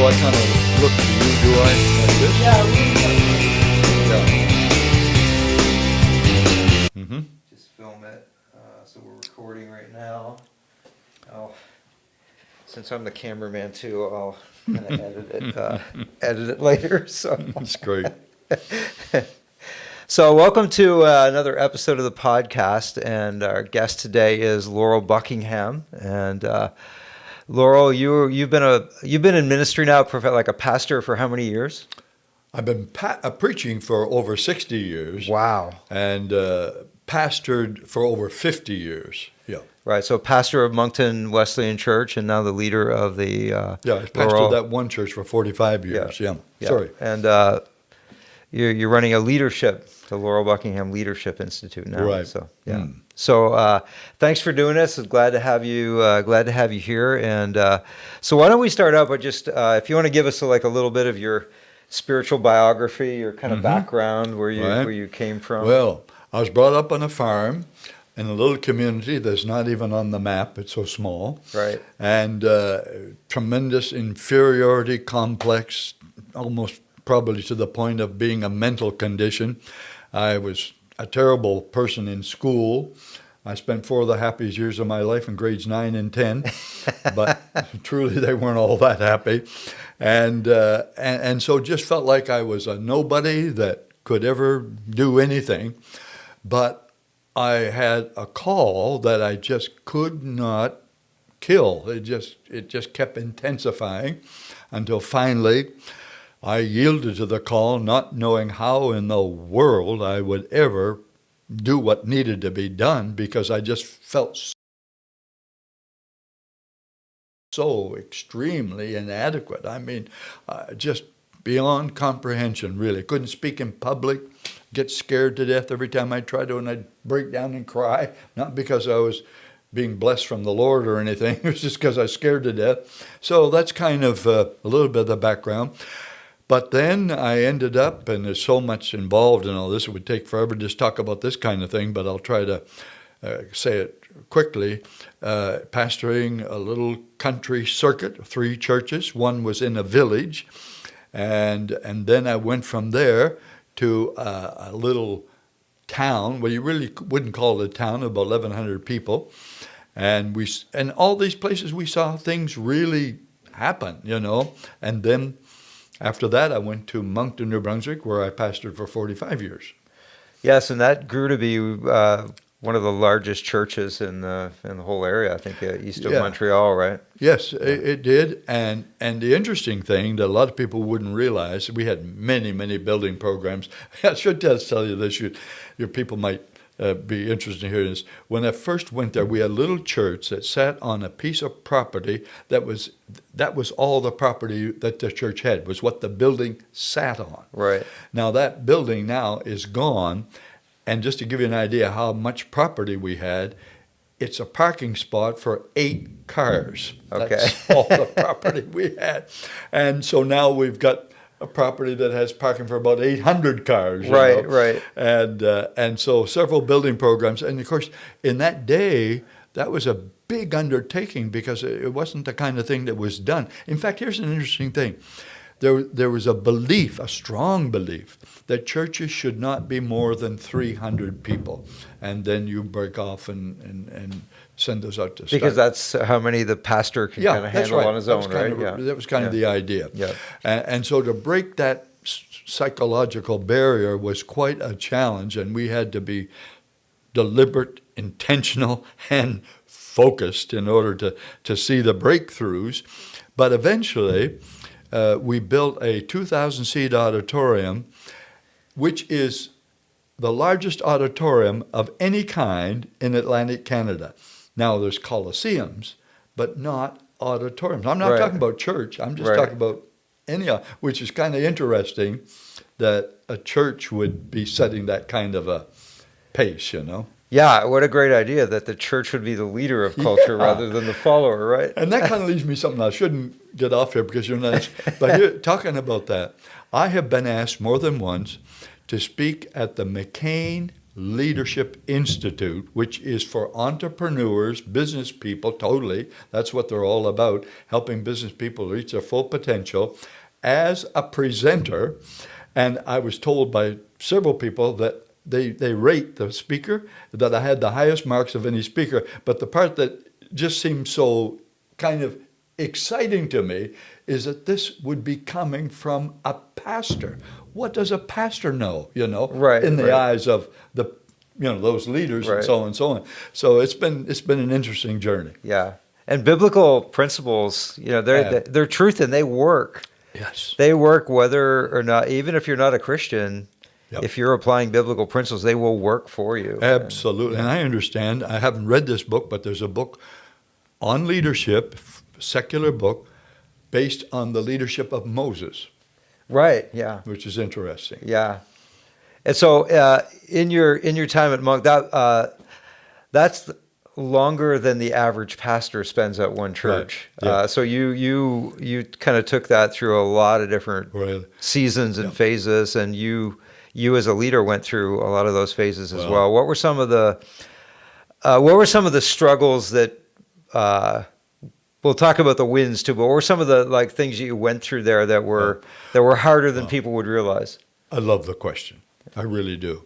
So I kind of look to you, do I? Like this? Yeah, we Mm-hmm. just film it. So we're recording right now. Since I'm the cameraman too, I'll kind of edit it later. So That's great. So welcome to another episode of the podcast, and our guest today is Laurel Buckingham. And Laurel, you've been in ministry now, like a pastor, for how many years? I've been preaching for over 60 years. Wow. And pastored for over 50 years. Yeah. Right. So pastor of Moncton Wesleyan Church, and now the leader of the Yeah, I pastored Laurel. that one church for 45 years. Yeah. Sorry. And you're running a leadership, the Laurel Buckingham Leadership Institute now. Right. So yeah. So thanks for doing this. Glad to have you. Glad to have you here. And so why don't we start out by just if you want to give us a little bit of your spiritual biography, your kind of background, where you came from. Well, I was brought up on a farm in a little community that's not even on the map. It's so small. Right. And tremendous inferiority complex, almost probably to the point of being a mental condition. I was a terrible person in school. I spent 4 of the happiest years of my life in grades 9 and 10, but truly they weren't all that happy. And so just felt like I was a nobody that could ever do anything. But I had a call that I just could not kill. It just kept intensifying until finally I yielded to the call, not knowing how in the world I would ever do what needed to be done, because I just felt so extremely inadequate. I mean, just beyond comprehension, really. Couldn't speak in public, get scared to death every time I tried to, and I'd break down and cry, not because I was being blessed from the Lord or anything. It was just because I was scared to death. So that's kind of a little bit of the background. But then I ended up, and there's so much involved in all this, it would take forever to just talk about this kind of thing, but I'll try to say it quickly, pastoring a little country circuit, 3 churches. One was in a village, and then I went from there to a little town. Well, you really wouldn't call it a town, about 1,100 people. And all these places we saw things really happen, And then after that, I went to Moncton, New Brunswick, where I pastored for 45 years. Yes, and that grew to be one of the largest churches in the whole area. I think east of Montreal, right? Yes, it did. And the interesting thing that a lot of people wouldn't realize, we had many, many building programs. I should just tell you this. Your people might be interested in hearing this. When I first went there, we had a little church that sat on a piece of property that was all the property that the church had, was what the building sat on. Right. Now that building now is gone, and just to give you an idea how much property we had, it's a parking spot for 8 cars. Okay. That's all the property we had. And so now we've got a property that has parking for about 800 cars. Right. And so several building programs. And of course, in that day, that was a big undertaking because it wasn't the kind of thing that was done. In fact, here's an interesting thing. There was a strong belief, that churches should not be more than 300 people. And then you break off and send those out to start. Because that's how many the pastor can kind of handle on his own, right? That was kind of the idea. Yeah. And so to break that psychological barrier was quite a challenge, and we had to be deliberate, intentional, and focused in order to see the breakthroughs. But eventually, we built a 2,000-seat auditorium, which is the largest auditorium of any kind in Atlantic Canada. Now, there's coliseums, but not auditoriums. I'm not talking about church. I'm just talking about which is kind of interesting that a church would be setting that kind of a pace, Yeah, what a great idea that the church would be the leader of culture rather than the follower, right? And that kind of leaves me something I shouldn't get off here because you're not. But here, talking about that, I have been asked more than once to speak at the McCain Leadership Institute, which is for entrepreneurs, business people, totally. That's what they're all about, helping business people reach their full potential, as a presenter. And I was told by several people that they rate the speaker, that I had the highest marks of any speaker. But the part that just seemed so kind of exciting to me is that this would be coming from a pastor. What does a pastor know, Right, in the right. eyes of the, those leaders and Right. so on and so on. So it's been an interesting journey. Yeah. And biblical principles, they're truth and they work. Yes. They work whether or not, even if you're not a Christian, Yep. if you're applying biblical principles, they will work for you. Absolutely. And I understand. I haven't read this book, but there's a book on leadership, secular book, based on the leadership of Moses, Right. Yeah. which is interesting. Yeah. And so, in your time at Monk, that's longer than the average pastor spends at one church. Right. Yeah. So you kind of took that through a lot of different Really. seasons and phases, and you as a leader went through a lot of those phases as Well. well. What were some of the struggles that? We'll talk about the wins too, but what were some of the things that you went through there that were harder than people would realize? I love the question. I really do.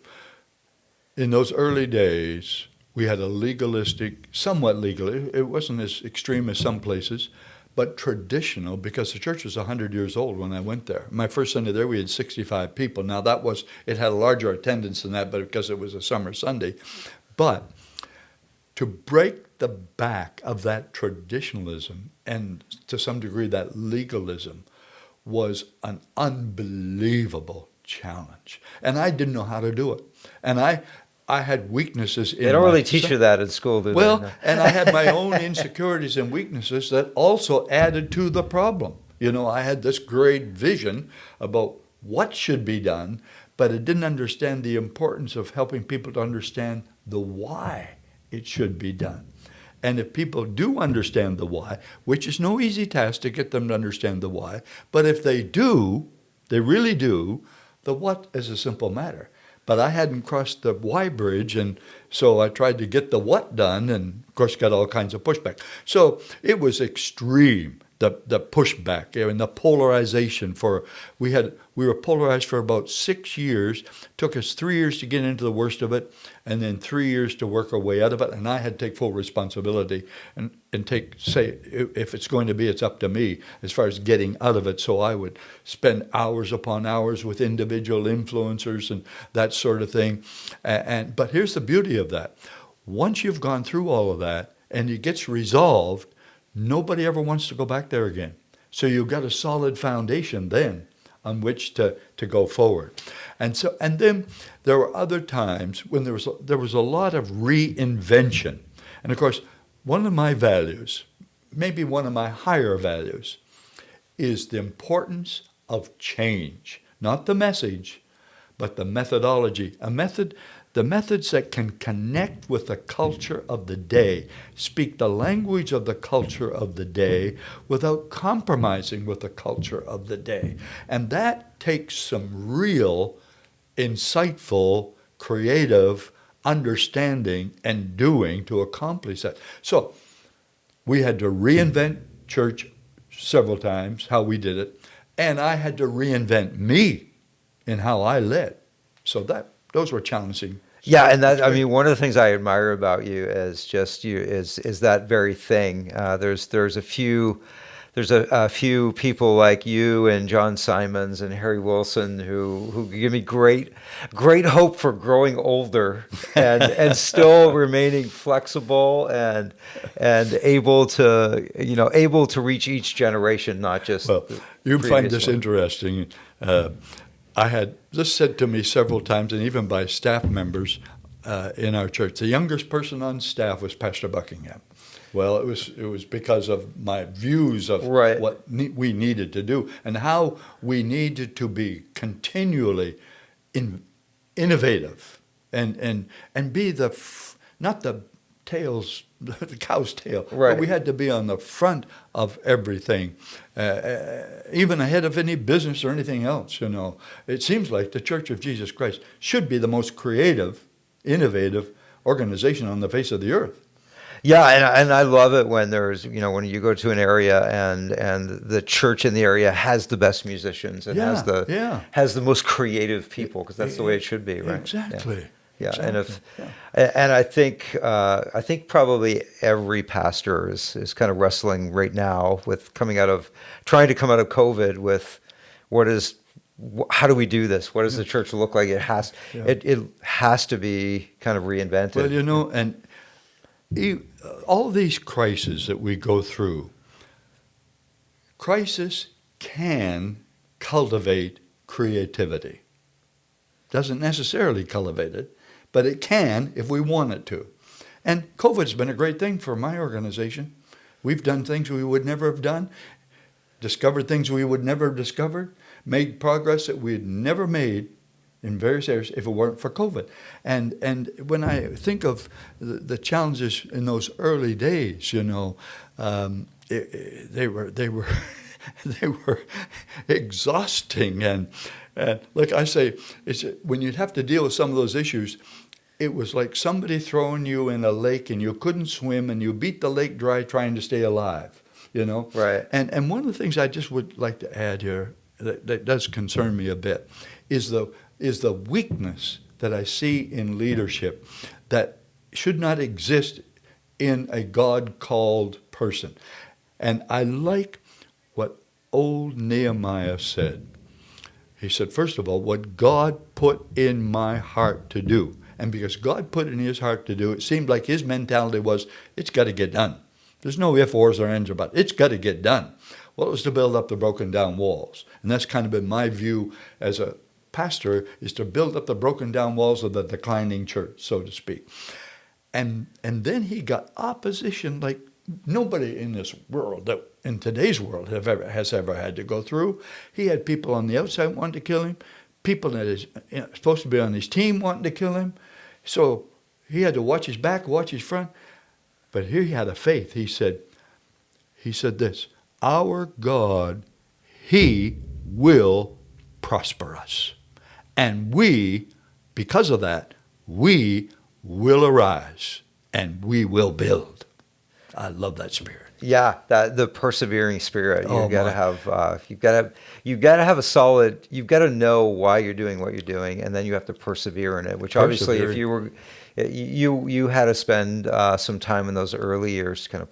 In those early days, we had a legalistic, somewhat legal, it wasn't as extreme as some places, but traditional, because the church was 100 years old when I went there. My first Sunday there, we had 65 people. Now it had a larger attendance than that, but because it was a summer Sunday. But to break the back of that traditionalism and to some degree that legalism was an unbelievable challenge. And I didn't know how to do it. And I had weaknesses in They don't really myself. teach you that in school, do they? Well, No. and I had my own insecurities and weaknesses that also added to the problem. I had this great vision about what should be done, but I didn't understand the importance of helping people to understand the why it should be done. And if people do understand the why, which is no easy task to get them to understand the why, but if they do, they really do, the what is a simple matter. But I hadn't crossed the why bridge, and so I tried to get the what done, and of course got all kinds of pushback. So it was extreme, the pushback and the polarization. We were polarized for about 6 years. Took us 3 years to get into the worst of it, and then 3 years to work our way out of it. And I had to take full responsibility and say, if it's going to be, it's up to me as far as getting out of it. So I would spend hours upon hours with individual influencers and that sort of thing. But here's the beauty of that. Once you've gone through all of that and it gets resolved, nobody ever wants to go back there again. So you've got a solid foundation then on which to go forward. And then there were other times when there was a lot of reinvention. And of course, one of my values, maybe one of my higher values, is the importance of change. Not the message, but the methodology. The methods that can connect with the culture of the day, speak the language of the culture of the day without compromising with the culture of the day. And that takes some real, insightful, creative understanding and doing to accomplish that. So we had to reinvent church several times, how we did it, and I had to reinvent me in how I led. So those were challenging. Yeah, and one of the things I admire about you is that very thing. There's a few people like you and John Simons and Harry Wilson who give me great hope for growing older and still remaining flexible and able to reach each generation, not just. Well, you find this interesting. I had this said to me several times, and even by staff members in our church. The youngest person on staff was Pastor Buckingham. Well, it was because of my views of right. what we needed to do and how we needed to be continually innovative and be not the cow's tail, right. but we had to be on the front of everything, even ahead of any business or anything else. It seems like the Church of Jesus Christ should be the most creative innovative organization on the face of the earth. Yeah, and I love it when there's, when you go to an area and the church in the area has the best musicians and has the most creative people, because that's the way it should be, right? Exactly. Yeah, Exactly. and I think probably every pastor is kind of wrestling right now with trying to come out of COVID with how do we do this? What does the church look like? It has to be kind of reinvented. Well, and all these crises that we go through, crisis can cultivate creativity. Doesn't necessarily cultivate it, but it can if we want it to. And COVID's been a great thing for my organization. We've done things we would never have done, discovered things we would never have discovered, made progress that we'd never made in various areas if it weren't for COVID. And when I think of the challenges in those early days, they were they were exhausting. And like I say, when you'd have to deal with some of those issues, it was like somebody throwing you in a lake and you couldn't swim and you beat the lake dry trying to stay alive, Right. And one of the things I just would like to add here that does concern me a bit is the weakness that I see in leadership that should not exist in a God-called person. And I like what old Nehemiah said. He said, first of all, what God put in my heart to do. And because God put it in his heart to do, it seemed like his mentality was, it's got to get done. There's no ifs, ors, or ands about it. It's got to get done. Well, it was to build up the broken down walls. And that's kind of been my view as a pastor, is to build up the broken down walls of the declining church, so to speak. And then he got opposition like nobody in this world, that in today's world, has ever had to go through. He had people on the outside wanting to kill him, people that is supposed to be on his team wanting to kill him. So he had to watch his back, watch his front. But here he had a faith. He said this, our God, he will prosper us. And we, because of that, we will arise and we will build. I love that spirit. Yeah, the persevering spirit. You've got to have a solid. You've got to know why you're doing what you're doing, and then you have to persevere in it. Which obviously, if you had to spend some time in those early years, kind of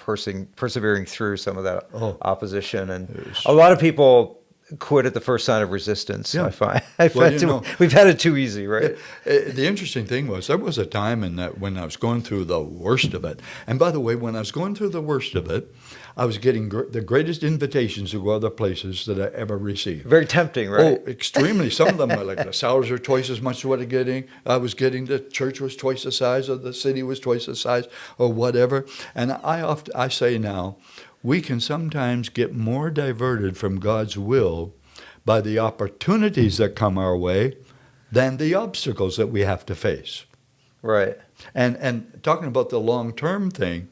persevering through some of that opposition, and a lot of people quit at the first sign of resistance. Yeah. I find we've had it too easy, right? The interesting thing was there was a time when I was going through the worst of it. And by the way, when I was going through the worst of it, I was getting the greatest invitations to go other places that I ever received. Very tempting, right? Oh, extremely. Some of them were like the salaries are twice as much as what I was getting. The church was twice the size, or the city was twice the size, or whatever. And I say now, we can sometimes get more diverted from God's will by the opportunities that come our way than the obstacles that we have to face. Right. And talking about the long-term thing,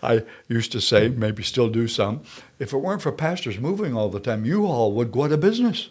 I used to say, maybe still do some, if it weren't for pastors moving all the time, you all would go out of business.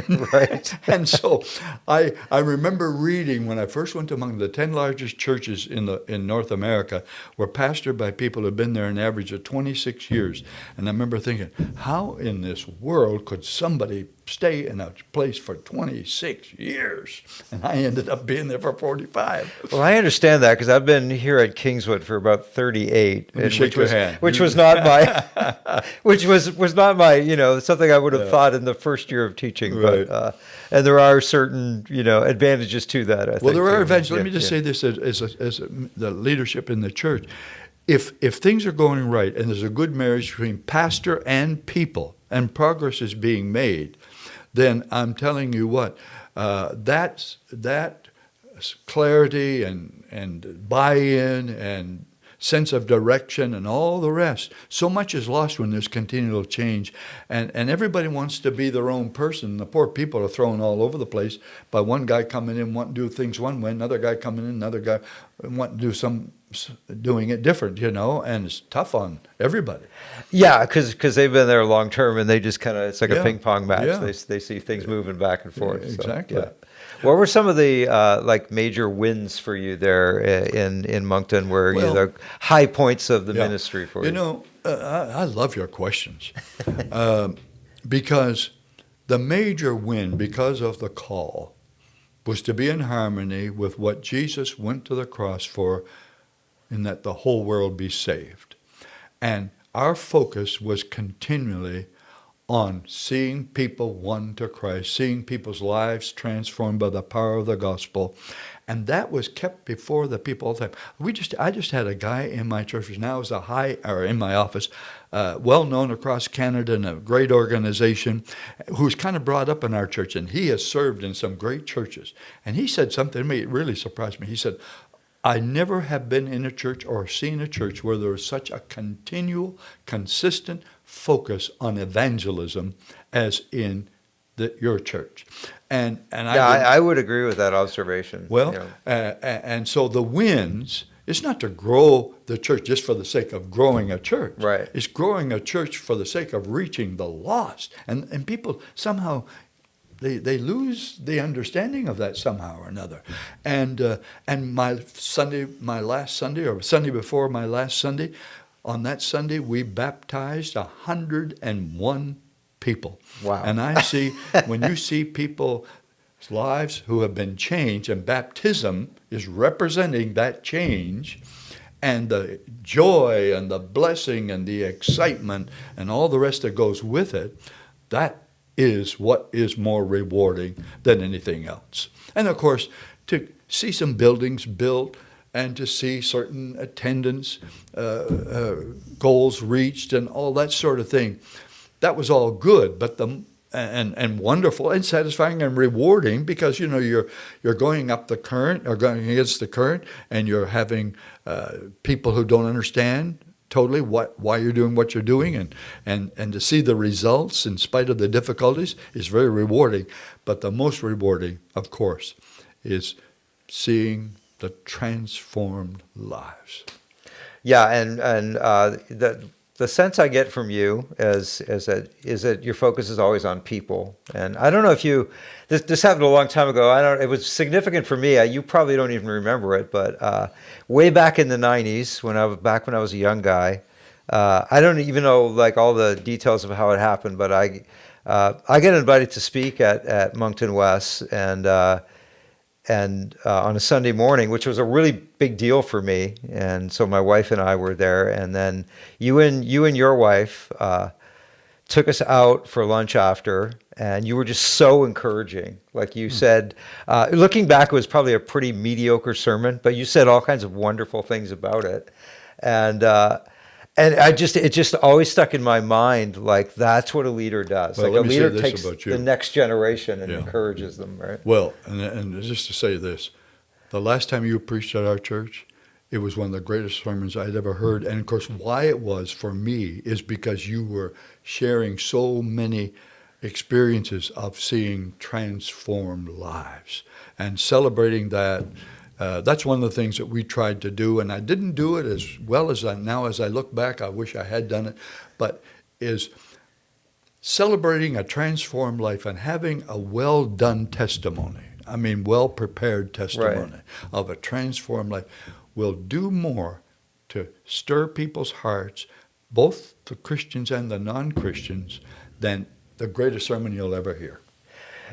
Right. And so I remember reading when I first went to among the 10 largest churches in North America were pastored by people who had been there an average of 26 years. And I remember thinking, how in this world could somebody stay in a place for 26 years? And I ended up being there for 45. Well, I understand that because I've been here at Kingswood for about 38. Let me shake your hand. Which was not my, which was not my, something I would have thought in the first year of teaching. Right. But, and there are certain, advantages to that, I think. Well, there are advantages. Let me just say this as the leadership in the church. If things are going right and there's a good marriage between pastor and people and progress is being made, then I'm telling you what, that clarity and buy-in and sense of direction and all the rest, so much is lost when there's continual change. And everybody wants to be their own person. The poor people are thrown all over the place by one guy coming in wanting to do things one way, another guy coming in, another guy wanting to do doing it different, and it's tough on everybody. Yeah, because they've been there long term and they just kind of, it's like a ping pong match. Yeah. They see things moving back and forth. Exactly. So, yeah. What were some of the like major wins for you there in Moncton? Where you Well, the high points of the yeah, ministry for you you? know, I love your questions because the major win, because of the call, was to be in harmony with what Jesus went to the cross for, in that the whole world be saved. And our focus was continually on seeing people won to Christ, seeing people's lives transformed by the power of the gospel. And that was kept before the people all the time. I just had a guy in my church who now is in my office, well known across Canada in a great organization, who's kind of brought up in our church, and he has served in some great churches. And he said something to me, it really surprised me. He said, I never have been in a church or seen a church where there was such a continual, consistent focus on evangelism as in your church. And Yeah, I would agree with that observation. well, You know. and so the wins, it's not to grow the church just for the sake of growing a church. Right. It's growing a church for the sake of reaching the lost. And people somehow they lose the understanding of that somehow or another. And my last Sunday, or Sunday before my last Sunday, on that Sunday we baptized 101 people. Wow. And I see, when you see people's lives who have been changed, and baptism is representing that change, and the joy and the blessing and the excitement and all the rest that goes with it, that is what is more rewarding than anything else. And of course, to see some buildings built and to see certain attendance goals reached and all that sort of thing, that was all good, but and wonderful and satisfying and rewarding, because you're going up the current or going against the current, and you're having people who don't understand totally why you're doing what you're doing, and to see the results in spite of the difficulties is very rewarding. But the most rewarding, of course, is seeing the transformed lives. Yeah, and the sense I get from you is that your focus is always on people. And I don't know if this happened a long time ago. It was significant for me. You probably don't even remember it, but way back in the '90s, when I was a young guy, I don't even know like all the details of how it happened, but I got invited to speak at Moncton West, and on a Sunday morning, which was a really big deal for me. And so my wife and I were there, and then you and your wife took us out for lunch after, and you were just so encouraging. Like you said, looking back, it was probably a pretty mediocre sermon, but you said all kinds of wonderful things about it. And it just always stuck in my mind, like that's what a leader does. Well, like let a me say leader this takes about you. the next generation and Yeah. encourages them, right? Well, and just to say this, the last time you preached at our church, it was one of the greatest sermons I'd ever heard. And of course, why it was for me is because you were sharing so many experiences of seeing transformed lives and celebrating that. That's one of the things that we tried to do, and I didn't do it as well as now as I look back. I wish I had done it, but is celebrating a transformed life and having a well-done testimony. I mean, well-prepared testimony of a transformed life will do more to stir people's hearts, both the Christians and the non-Christians, than the greatest sermon you'll ever hear.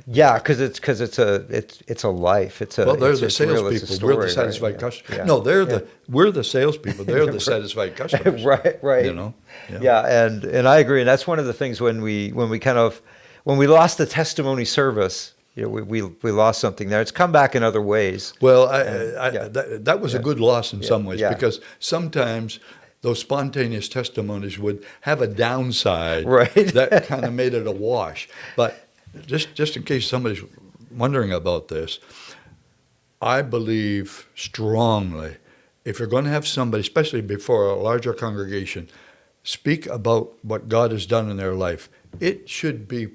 Yeah, because it's a life. Well, they're it's the real, it's a salespeople. story, We're the satisfied right? customers. Yeah. No, Yeah. we're the salespeople. They're the satisfied customers. Right. You know. Yeah, and I agree. And that's one of the things when we lost the testimony service, we lost something there. It's come back in other ways. Well, yeah. that was a good loss in some ways, yeah. because sometimes those spontaneous testimonies would have a downside Right. that kind of made it a wash. But just in case somebody's wondering about this, I believe strongly, if you're going to have somebody, especially before a larger congregation, speak about what God has done in their life, it should be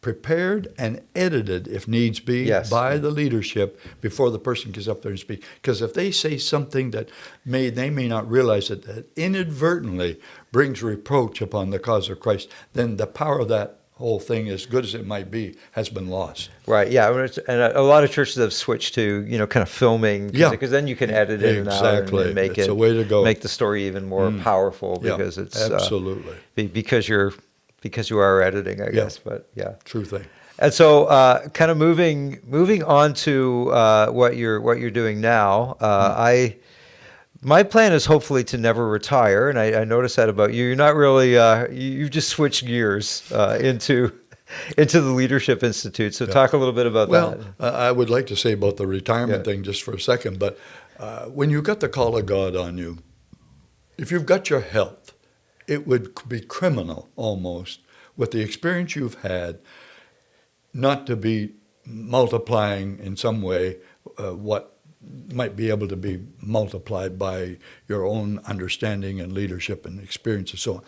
prepared and edited, if needs be, Yes. by the leadership before the person gets up there and speak. Because if they say something that they may not realize that inadvertently brings reproach upon the cause of Christ, then the power of that whole thing, as good as it might be, has been lost. Right. Yeah. And a lot of churches have switched to, kind of filming. Yeah. Because then you can edit in and out Exactly. and make It's a way to go. make the story even more powerful Yeah, because it's absolutely. because you are editing, I guess. But yeah. True thing. And so, kind of moving on to what you're doing now. My plan is hopefully to never retire, and I noticed that about you. You're not really you've just switched gears into the Leadership Institute. So talk a little bit about that. Well, I would like to say about the retirement thing just for a second, but when you've got the call of God on you, if you've got your health, it would be criminal almost with the experience you've had not to be multiplying in some way what might be able to be multiplied by your own understanding and leadership and experience and so on.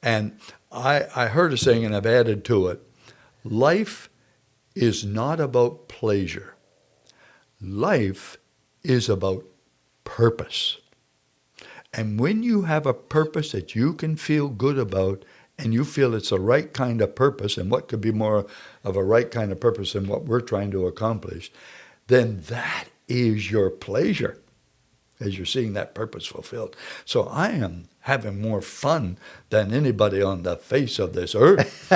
And I heard a saying, and I've added to it, life is not about pleasure. Life is about purpose. And when you have a purpose that you can feel good about, and you feel it's the right kind of purpose, and what could be more of a right kind of purpose than what we're trying to accomplish, then that is your pleasure as you're seeing that purpose fulfilled. So I am having more fun than anybody on the face of this earth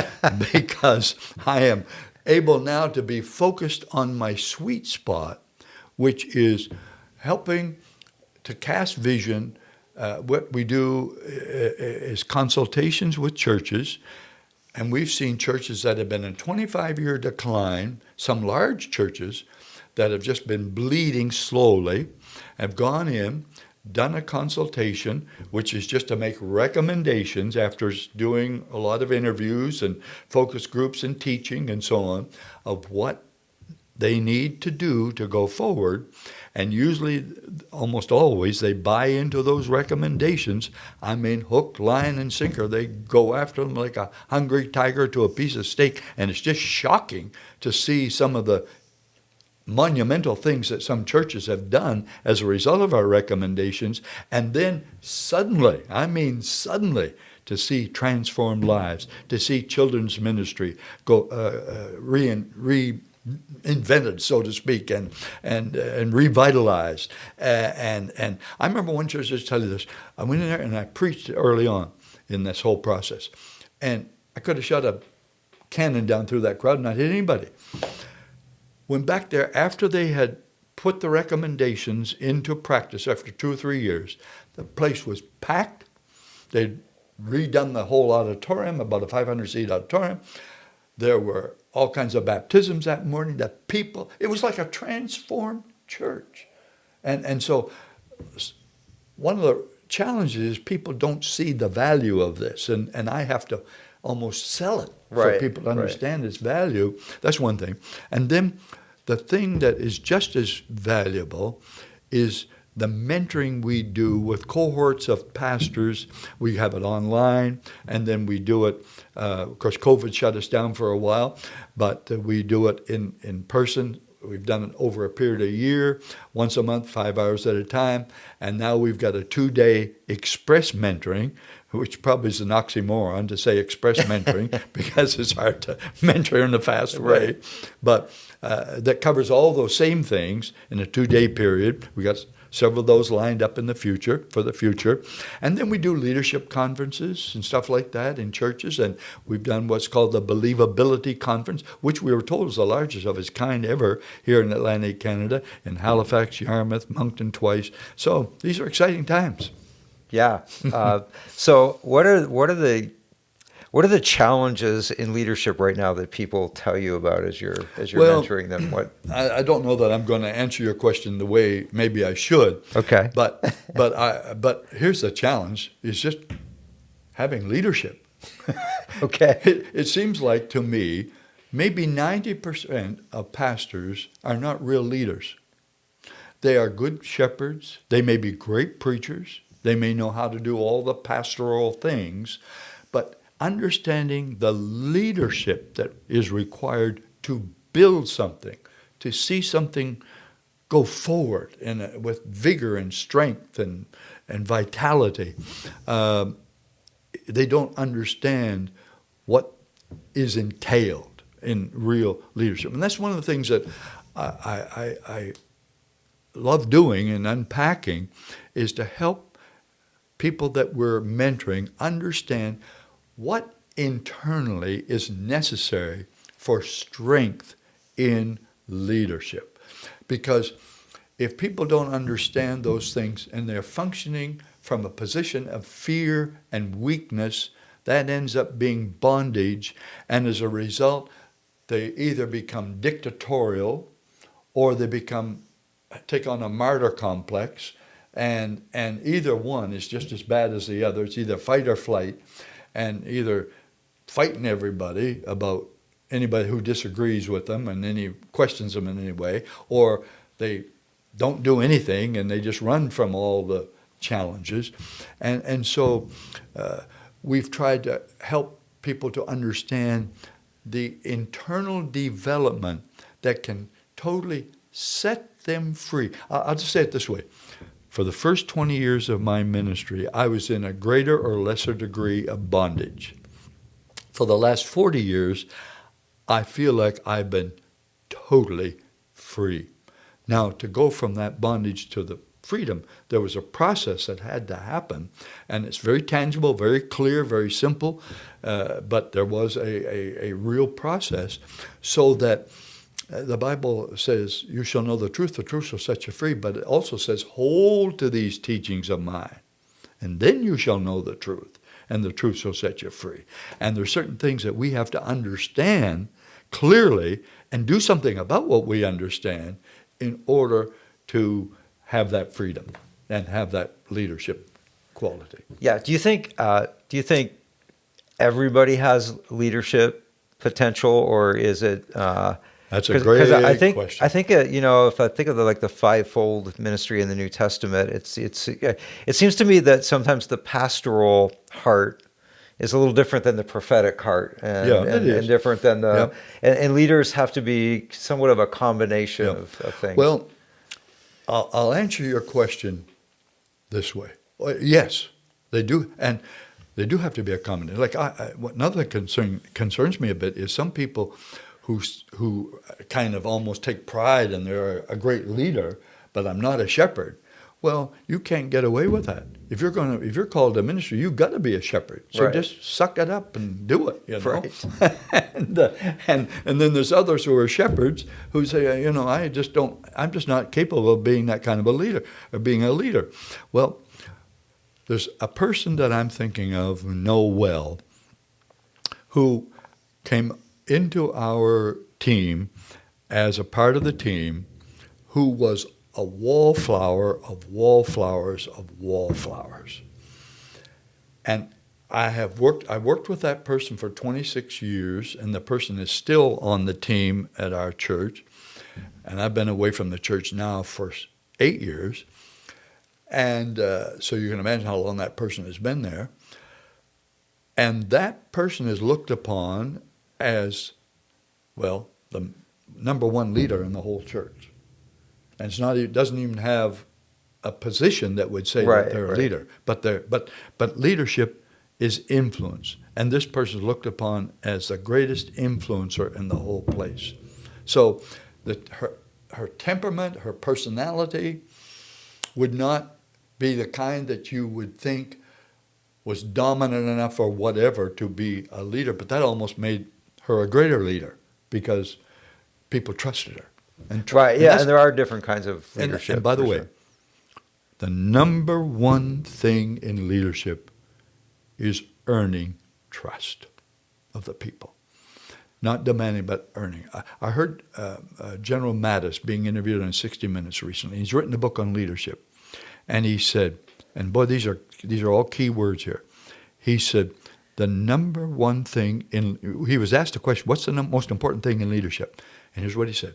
because I am able now to be focused on my sweet spot, which is helping to cast vision. What we do is consultations with churches, and we've seen churches that have been in 25-year decline, some large churches that have just been bleeding slowly, have gone in, done a consultation, which is just to make recommendations after doing a lot of interviews and focus groups and teaching and so on, of what they need to do to go forward. And usually, almost always, they buy into those recommendations. I mean, hook, line, and sinker. They go after them like a hungry tiger to a piece of steak. And it's just shocking to see some of the monumental things that some churches have done as a result of our recommendations. And then suddenly, I mean suddenly, to see transformed lives, to see children's ministry go reinvented, so to speak, and revitalized. And I remember one church, just tell you this, I went in there and I preached early on in this whole process. And I could have shot a cannon down through that crowd and not hit anybody. Went back there after they had put the recommendations into practice after 2 or 3 years. The place was packed. They'd redone the whole auditorium, about a 500-seat auditorium. There were all kinds of baptisms that morning. The people, it was like a transformed church. And so one of the challenges is people don't see the value of this. And I have to almost sell it for people to understand its value. That's one thing. And then the thing that is just as valuable is the mentoring we do with cohorts of pastors. We have it online, and then we do it, of course, COVID shut us down for a while, but we do it in person. We've done it over a period of a year, once a month, 5 hours at a time. And now we've got a 2-day express mentoring, which probably is an oxymoron to say express mentoring because it's hard to mentor in a fast way. But that covers all those same things in a 2-day period. We got several of those lined up in the future, for the future. And then we do leadership conferences and stuff like that in churches. And we've done what's called the Believability Conference, which we were told is the largest of its kind ever here in Atlantic Canada, in Halifax, Yarmouth, Moncton twice. So these are exciting times. Yeah. So what are the challenges in leadership right now that people tell you about as you're mentoring them? What I don't know that I'm going to answer your question the way maybe I should. Okay. But here's the challenge: is just having leadership. Okay. It seems like to me, maybe 90% of pastors are not real leaders. They are good shepherds. They may be great preachers. They may know how to do all the pastoral things, but understanding the leadership that is required to build something, to see something go forward with vigor and strength and vitality. They don't understand what is entailed in real leadership. And that's one of the things that I love doing and unpacking, is to help people that we're mentoring understand what internally is necessary for strength in leadership. Because if people don't understand those things and they're functioning from a position of fear and weakness, that ends up being bondage. And as a result, they either become dictatorial or they take on a martyr complex. And either one is just as bad as the other. It's either fight or flight, and either fighting everybody about anybody who disagrees with them and any questions them in any way, or they don't do anything and they just run from all the challenges. And so we've tried to help people to understand the internal development that can totally set them free. I'll just say it this way. For the first 20 years of my ministry, I was in a greater or lesser degree of bondage. For the last 40 years, I feel like I've been totally free. Now, to go from that bondage to the freedom, there was a process that had to happen, and it's very tangible, very clear, very simple, but there was a real process, so that the Bible says, you shall know the truth shall set you free, but it also says, hold to these teachings of mine, and then you shall know the truth, and the truth shall set you free. And there's certain things that we have to understand clearly and do something about what we understand in order to have that freedom and have that leadership quality. Yeah. Do you think everybody has leadership potential, or is it? That's a great question. I think if I think of the fivefold ministry in the New Testament, it seems to me that sometimes the pastoral heart is a little different than the prophetic heart, and different than the and leaders have to be somewhat of a combination of things. Well, I'll answer your question this way. Yes, they do, and they do have to be a combination. Like another concerns me a bit is some people who kind of almost take pride and they're a great leader, but I'm not a shepherd. Well, you can't get away with that. If you're called to ministry, you've got to be a shepherd. So just suck it up and do it, you know. Right. and then there's others who are shepherds who say, I'm just not capable of being that kind of a leader, or being a leader. Well, there's a person that I'm thinking of, know well, who came into our team as a part of the team, who was a wallflower of wallflowers of wallflowers. And I've worked with that person for 26 years, and the person is still on the team at our church. And I've been away from the church now for 8 years. And so you can imagine how long that person has been there. And that person is looked upon as, well, the number one leader in the whole church. And it doesn't even have a position that would say that they're a leader. But leadership is influence. And this person is looked upon as the greatest influencer in the whole place. So her temperament, her personality would not be the kind that you would think was dominant enough or whatever to be a leader. But that almost made her a greater leader because people trusted her. And there are different kinds of leadership. And by the way, the number one thing in leadership is earning trust of the people. Not demanding, but earning. I heard General Mattis being interviewed on 60 Minutes recently. He's written a book on leadership. And he said, and boy, these are all key words here. He said, the number one thing he was asked a question, what's the most important thing in leadership? And here's what he said.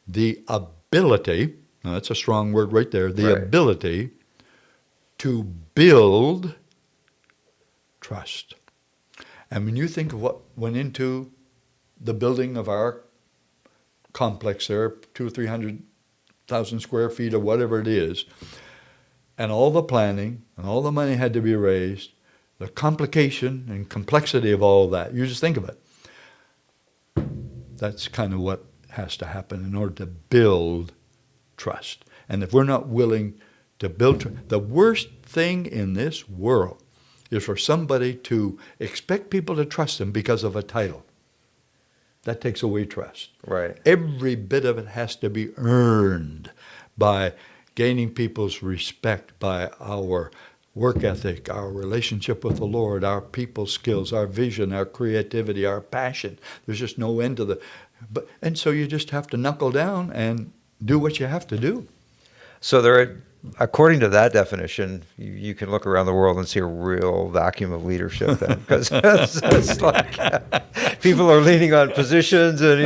The ability, now that's a strong word right there, the ability to build trust. And when you think of what went into the building of our complex there, 200,000 or 300,000 square feet or whatever it is, and all the planning and all the money had to be raised, the complication and complexity of all that, you just think of it. That's kind of what has to happen in order to build trust. And if we're not willing to build trust, the worst thing in this world is for somebody to expect people to trust them because of a title. That takes away trust. Right. Every bit of it has to be earned by gaining people's respect, by our work ethic, our relationship with the Lord, our people skills, our vision, our creativity, our passion. There's just no end to and so you just have to knuckle down and do what you have to do. So according to that definition, you can look around the world and see a real vacuum of leadership then, because it's like people are leaning on positions, and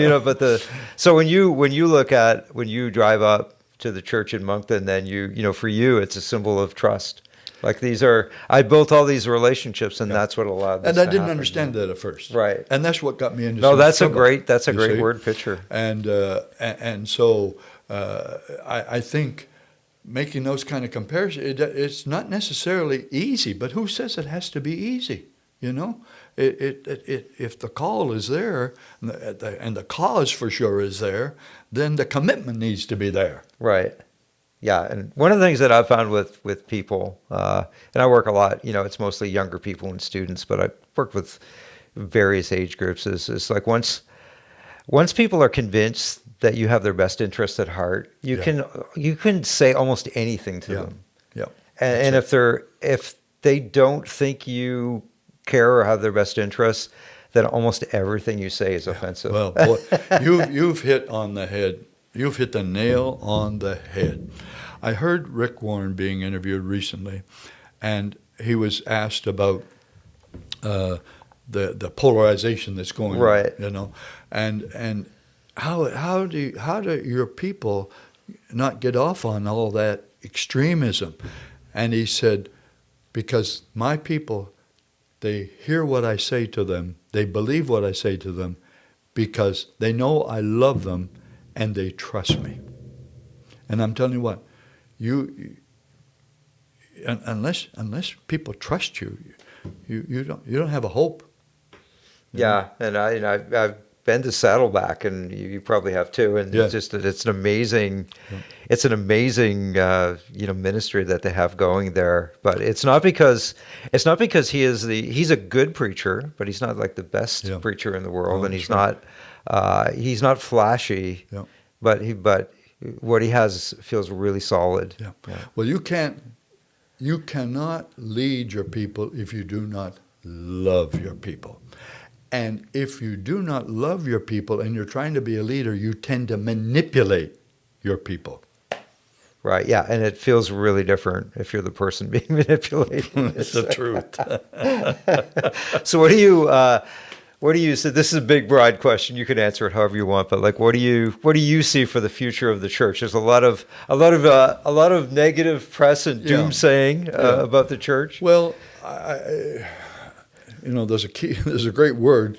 so when you drive up to the church in Moncton, then for you it's a symbol of trust. Like I built all these relationships, and that's what allowed this and I to didn't happen. understand that at first, right? And that's what got me into. No, that's trouble, that's a great see? word picture. And so I think making those kind of comparisons, it's not necessarily easy, but who says it has to be easy? If the call is there and the cause for sure is there, then the commitment needs to be there. Right. Yeah, and one of the things that I've found with people, and I work a lot, it's mostly younger people and students, but I work with various age groups, is like once people are convinced that you have their best interest at heart, you can say almost anything to them. Yeah. And if they don't think you care or have their best interests, then almost everything you say is offensive. Well, boy, you've hit on the head. You've hit the nail on the head. I heard Rick Warren being interviewed recently, and he was asked about the polarization that's going right. on, and how do your people not get off on all that extremism? And he said, because my people, they hear what I say to them, they believe what I say to them, because they know I love them and they trust me. And I'm telling you what, unless people trust you, you don't have a hope. Yeah, and I've been to Saddleback, and you probably have too. And it's an amazing, ministry that they have going there. But it's not because he's a good preacher, but he's not like the best preacher in the world, and he's not flashy. Yeah. But what he has feels really solid. Yeah. Well, you cannot lead your people if you do not love your people. And if you do not love your people and you're trying to be a leader, you tend to manipulate your people. Right, yeah, and it feels really different if you're the person being manipulated. It's the truth. So what do you say? This is a big, broad question. You can answer it however you want, but like, what do you see for the future of the church? There's a lot of negative press and doomsaying about the church. Well, there's a great word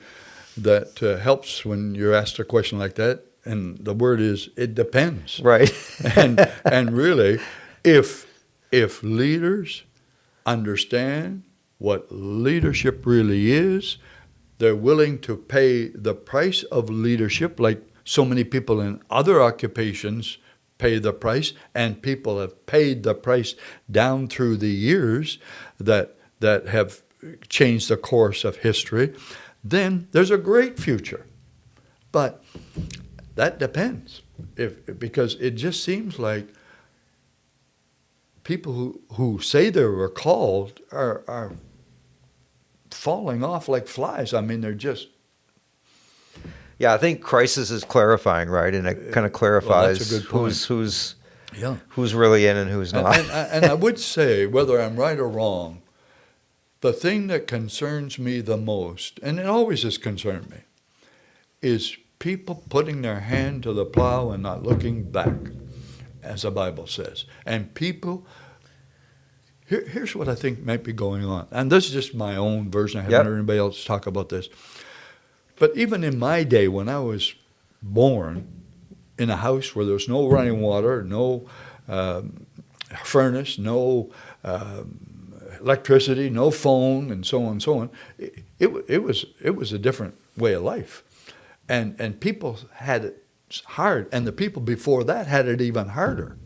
that helps when you're asked a question like that, and the word is it depends. Right. and really, if leaders understand what leadership really is, they're willing to pay the price of leadership, like so many people in other occupations pay the price, and people have paid the price down through the years that have changed the course of history, then there's a great future. But that depends, because it just seems like people who say they were called are falling off like flies. I mean, they're just... Yeah, I think crisis is clarifying, right? And it kind of clarifies that's a good point. who's really in and who's not. And I would say, whether I'm right or wrong, the thing that concerns me the most, and it always has concerned me, is people putting their hand to the plow and not looking back, as the Bible says. And people... Here's what I think might be going on. And this is just my own version. I haven't heard anybody else talk about this. But even in my day, when I was born in a house where there was no running water, no furnace, no electricity, no phone, and so on and so on, it was a different way of life. and people had it hard, and the people before that had it even harder.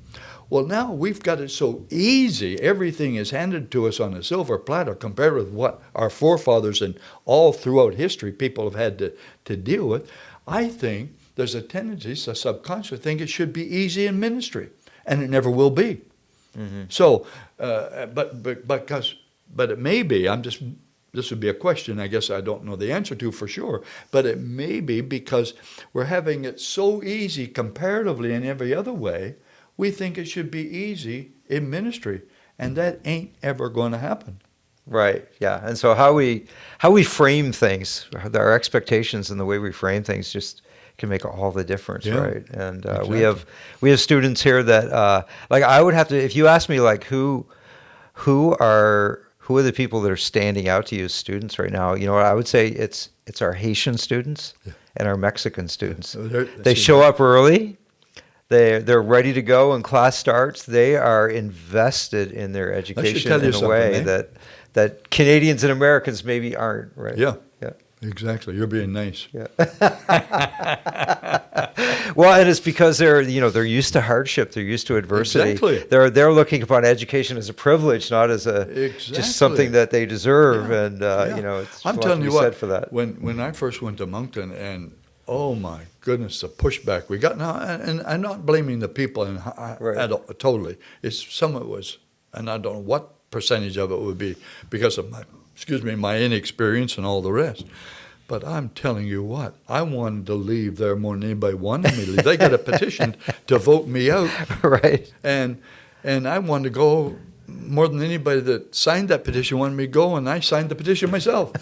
Well, now we've got it so easy. Everything is handed to us on a silver platter compared with what our forefathers and all throughout history people have had to deal with. I think there's a tendency, it's a subconscious thing, it should be easy in ministry, and it never will be. Mm-hmm. So, but it may be, this would be a question I guess I don't know the answer to for sure, but it may be because we're having it so easy comparatively in every other way, we think it should be easy in ministry, and that ain't ever going to happen. Right. Yeah. And so how we frame things, our expectations and the way we frame things just can make all the difference, Yeah, right? And exactly. we have students here that like I would have to, if you ask me like who are the people that are standing out to you as students right now, you know what I would say it's our Haitian students and our Mexican students. They show up early. They're ready to go when class starts. They are invested in their education in a way that Canadians and Americans maybe aren't, right? Yeah. Yeah. Exactly. You're being nice. Yeah. Well, and it's because they're used to hardship, they're used to adversity. Exactly. They're looking upon education as a privilege, not as just something that they deserve. Yeah. And it's I'm telling you what, said for that. When I first went to Moncton, and oh my goodness, the pushback we got now, and I'm not blaming the people at all, totally. It's some of it was, and I don't know what percentage of it would be because of my inexperience and all the rest. But I'm telling you what, I wanted to leave there more than anybody wanted me to leave. They got a petition to vote me out. Right. And I wanted to go more than anybody that signed that petition wanted me to go, and I signed the petition myself.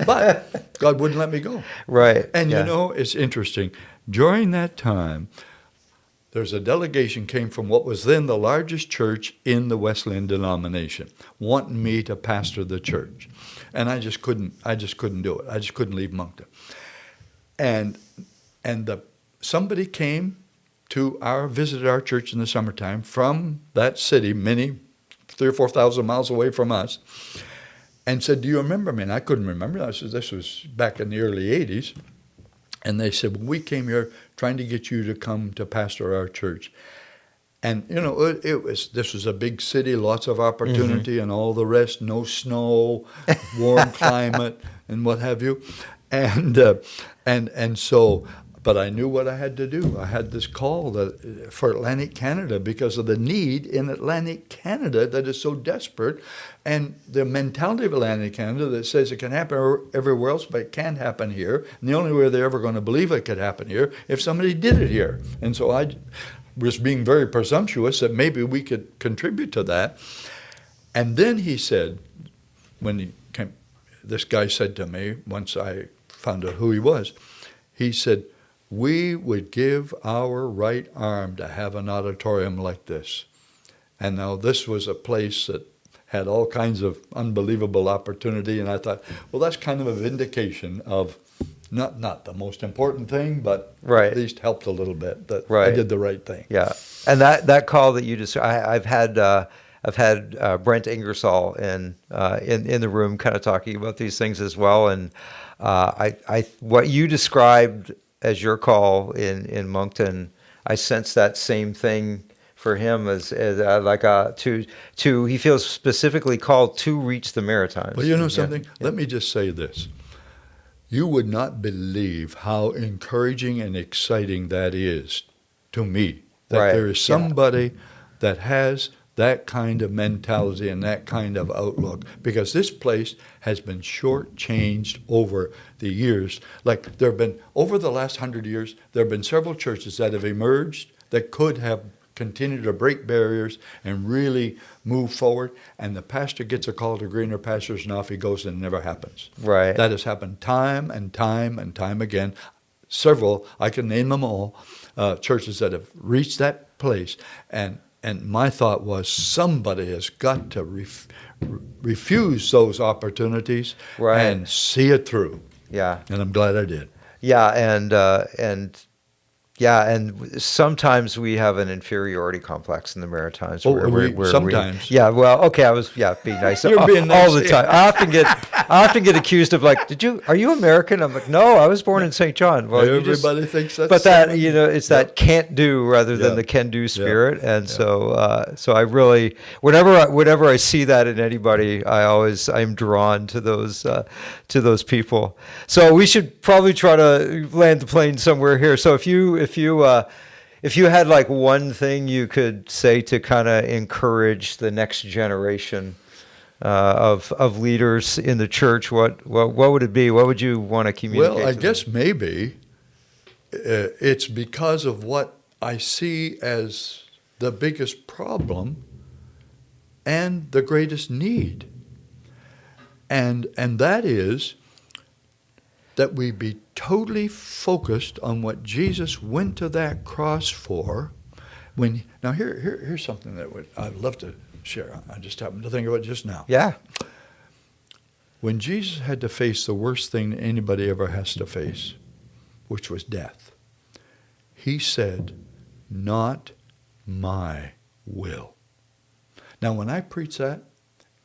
But God wouldn't let me go. Right. And it's interesting. During that time, there's a delegation came from what was then the largest church in the Wesleyan denomination, wanting me to pastor the church. And I just couldn't do it. I just couldn't leave Moncton. And somebody came to visit our church in the summertime from that city, 3,000 or 4,000 miles away from us, and said, "Do you remember me?" And I couldn't remember. I said, "This was back in the early 80s. And they said, "Well, we came here trying to get you to come to pastor our church." And, this was a big city, lots of opportunity and all the rest, no snow, warm climate and what have you. And so, but I knew what I had to do. I had this call for Atlantic Canada because of the need in Atlantic Canada that is so desperate, and the mentality of Atlantic Canada that says it can happen everywhere else, but it can't happen here. And the only way they're ever going to believe it could happen here if somebody did it here. And so I was being very presumptuous that maybe we could contribute to that. And then he said, when he came, this guy said to me, once I found out who he was, he said, "We would give our right arm to have an auditorium like this." And now this was a place that had all kinds of unbelievable opportunity, and I thought, well, that's kind of a vindication of not the most important thing, but at least helped a little bit that I did the right thing. Yeah, and that call that you just, I've had Brent Ingersoll in the room, kind of talking about these things as well, and what you described as your call in Moncton, I sense that same thing for him as he feels specifically called to reach the Maritimes. Well, you know something? Yeah. Let me just say this. You would not believe how encouraging and exciting that is to me, that there is somebody that has that kind of mentality and that kind of outlook, because this place has been shortchanged over the years. Like there have been, over the last 100 years, there have been several churches that have emerged that could have continued to break barriers and really move forward, and the pastor gets a call to greener pastures and off he goes, and it never happens. Right. That has happened time and time and time again. Several, I can name them all, churches that have reached that place, and my thought was somebody has got to refuse those opportunities and see it through. Yeah. And I'm glad I did. Yeah, and Yeah, and sometimes we have an inferiority complex in the Maritimes. Oh, sometimes. Yeah, well, okay, I was, yeah, being nice You're being all nice. the time. I often get accused of like, are you American? I'm like, no, I was born in St. John. Well, Everybody thinks that's but that, someone. it's that can't do rather than Yeah. the can do Yeah. spirit. And Yeah. so I really, whenever I see that in anybody, I'm drawn to those people. So we should probably try to land the plane somewhere here. So if you had like one thing you could say to kind of encourage the next generation of leaders in the church, what would it be? What would you want to communicate? Well, I to guess them? maybe it's because of what I see as the biggest problem and the greatest need. And that is that we be totally focused on what Jesus went to that cross for. Now here's something that I'd love to share. I just happened to think of it just now. Yeah. When Jesus had to face the worst thing that anybody ever has to face, which was death, he said, "Not my will." Now, when I preach that,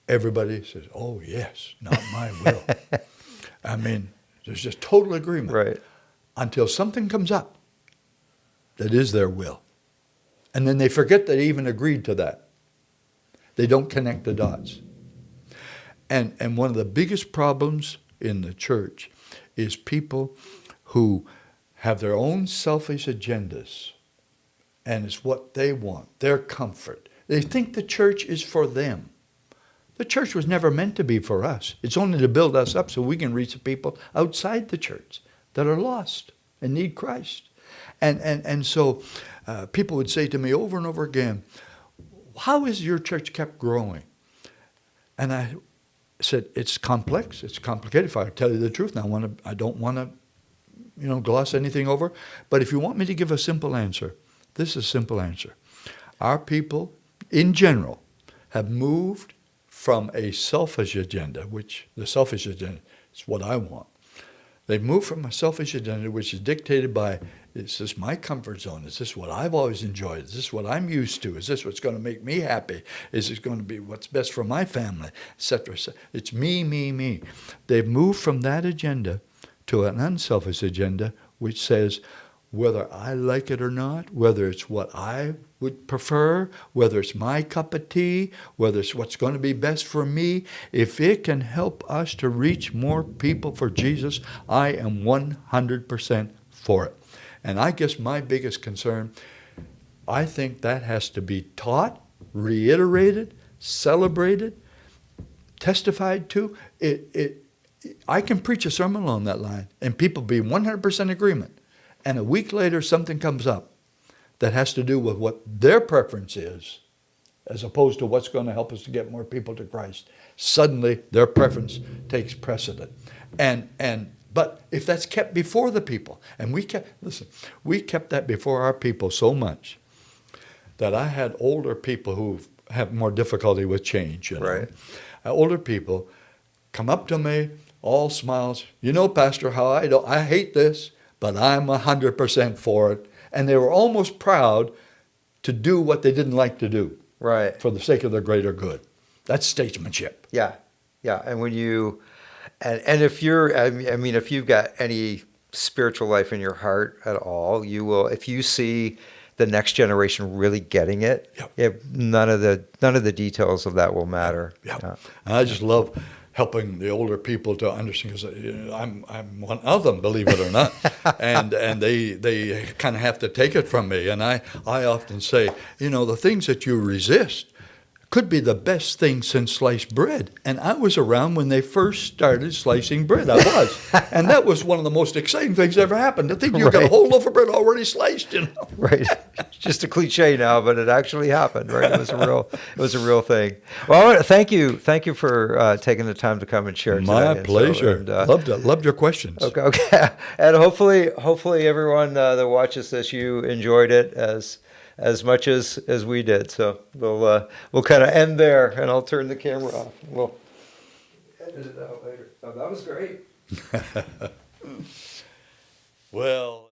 everybody says, "Oh, yes, not my will." I mean, there's just total agreement. Right. Until something comes up that is their will. And then they forget they even agreed to that. They don't connect the dots. And one of the biggest problems in the church is people who have their own selfish agendas, and it's what they want, their comfort. They think the church is for them. The church was never meant to be for us. It's only to build us up so we can reach the people outside the church that are lost and need Christ. And so people would say to me over and over again, "How is your church kept growing?" And I said, "It's complex. It's complicated. If I tell you the truth, now I don't want to, gloss anything over. But if you want me to give a simple answer, this is a simple answer. Our people, in general, have moved from a selfish agenda, which the selfish agenda is what I want. They've moved from a selfish agenda, which is dictated by, is this my comfort zone? Is this what I've always enjoyed? Is this what I'm used to? Is this what's going to make me happy? Is this going to be what's best for my family, et cetera, et cetera? It's me, me, me." They've moved from that agenda to an unselfish agenda, which says, whether I like it or not, whether it's what I would prefer, whether it's my cup of tea, whether it's what's going to be best for me, if it can help us to reach more people for Jesus, I am 100% for it. And I guess my biggest concern, I think that has to be taught, reiterated, celebrated, testified to. I can preach a sermon along that line, and people be 100% agreement. And a week later, something comes up that has to do with what their preference is, as opposed to what's going to help us to get more people to Christ. Suddenly, their preference takes precedent. But if that's kept before the people, and we kept that before our people so much that I had older people who have more difficulty with change. Right. Older people come up to me, all smiles. "Pastor, how I hate this, but I'm 100% for it." And they were almost proud to do what they didn't like to do. Right. For the sake of the greater good. That's statesmanship. Yeah. Yeah. And when you, and if if you've got any spiritual life in your heart at all, you will, if you see the next generation really getting it, Yep. none of the details of that will matter. Yeah. Yeah. And I just love helping the older people to understand, because I'm one of them, believe it or not, and they kind of have to take it from me. And I often say, the things that you resist could be the best thing since sliced bread. And I was around when they first started slicing bread. I was. And that was one of the most exciting things that ever happened. To think you got a whole loaf of bread already sliced, Right. It's just a cliche now, but it actually happened, right? It was a real thing. Well, I want to thank you for taking the time to come and share today. My pleasure. Loved your questions. Okay. And hopefully everyone that watches this, you enjoyed it as much as we did. So we'll kind of end there, and I'll turn the camera off. We'll edit it out later. Oh, that was great. Well.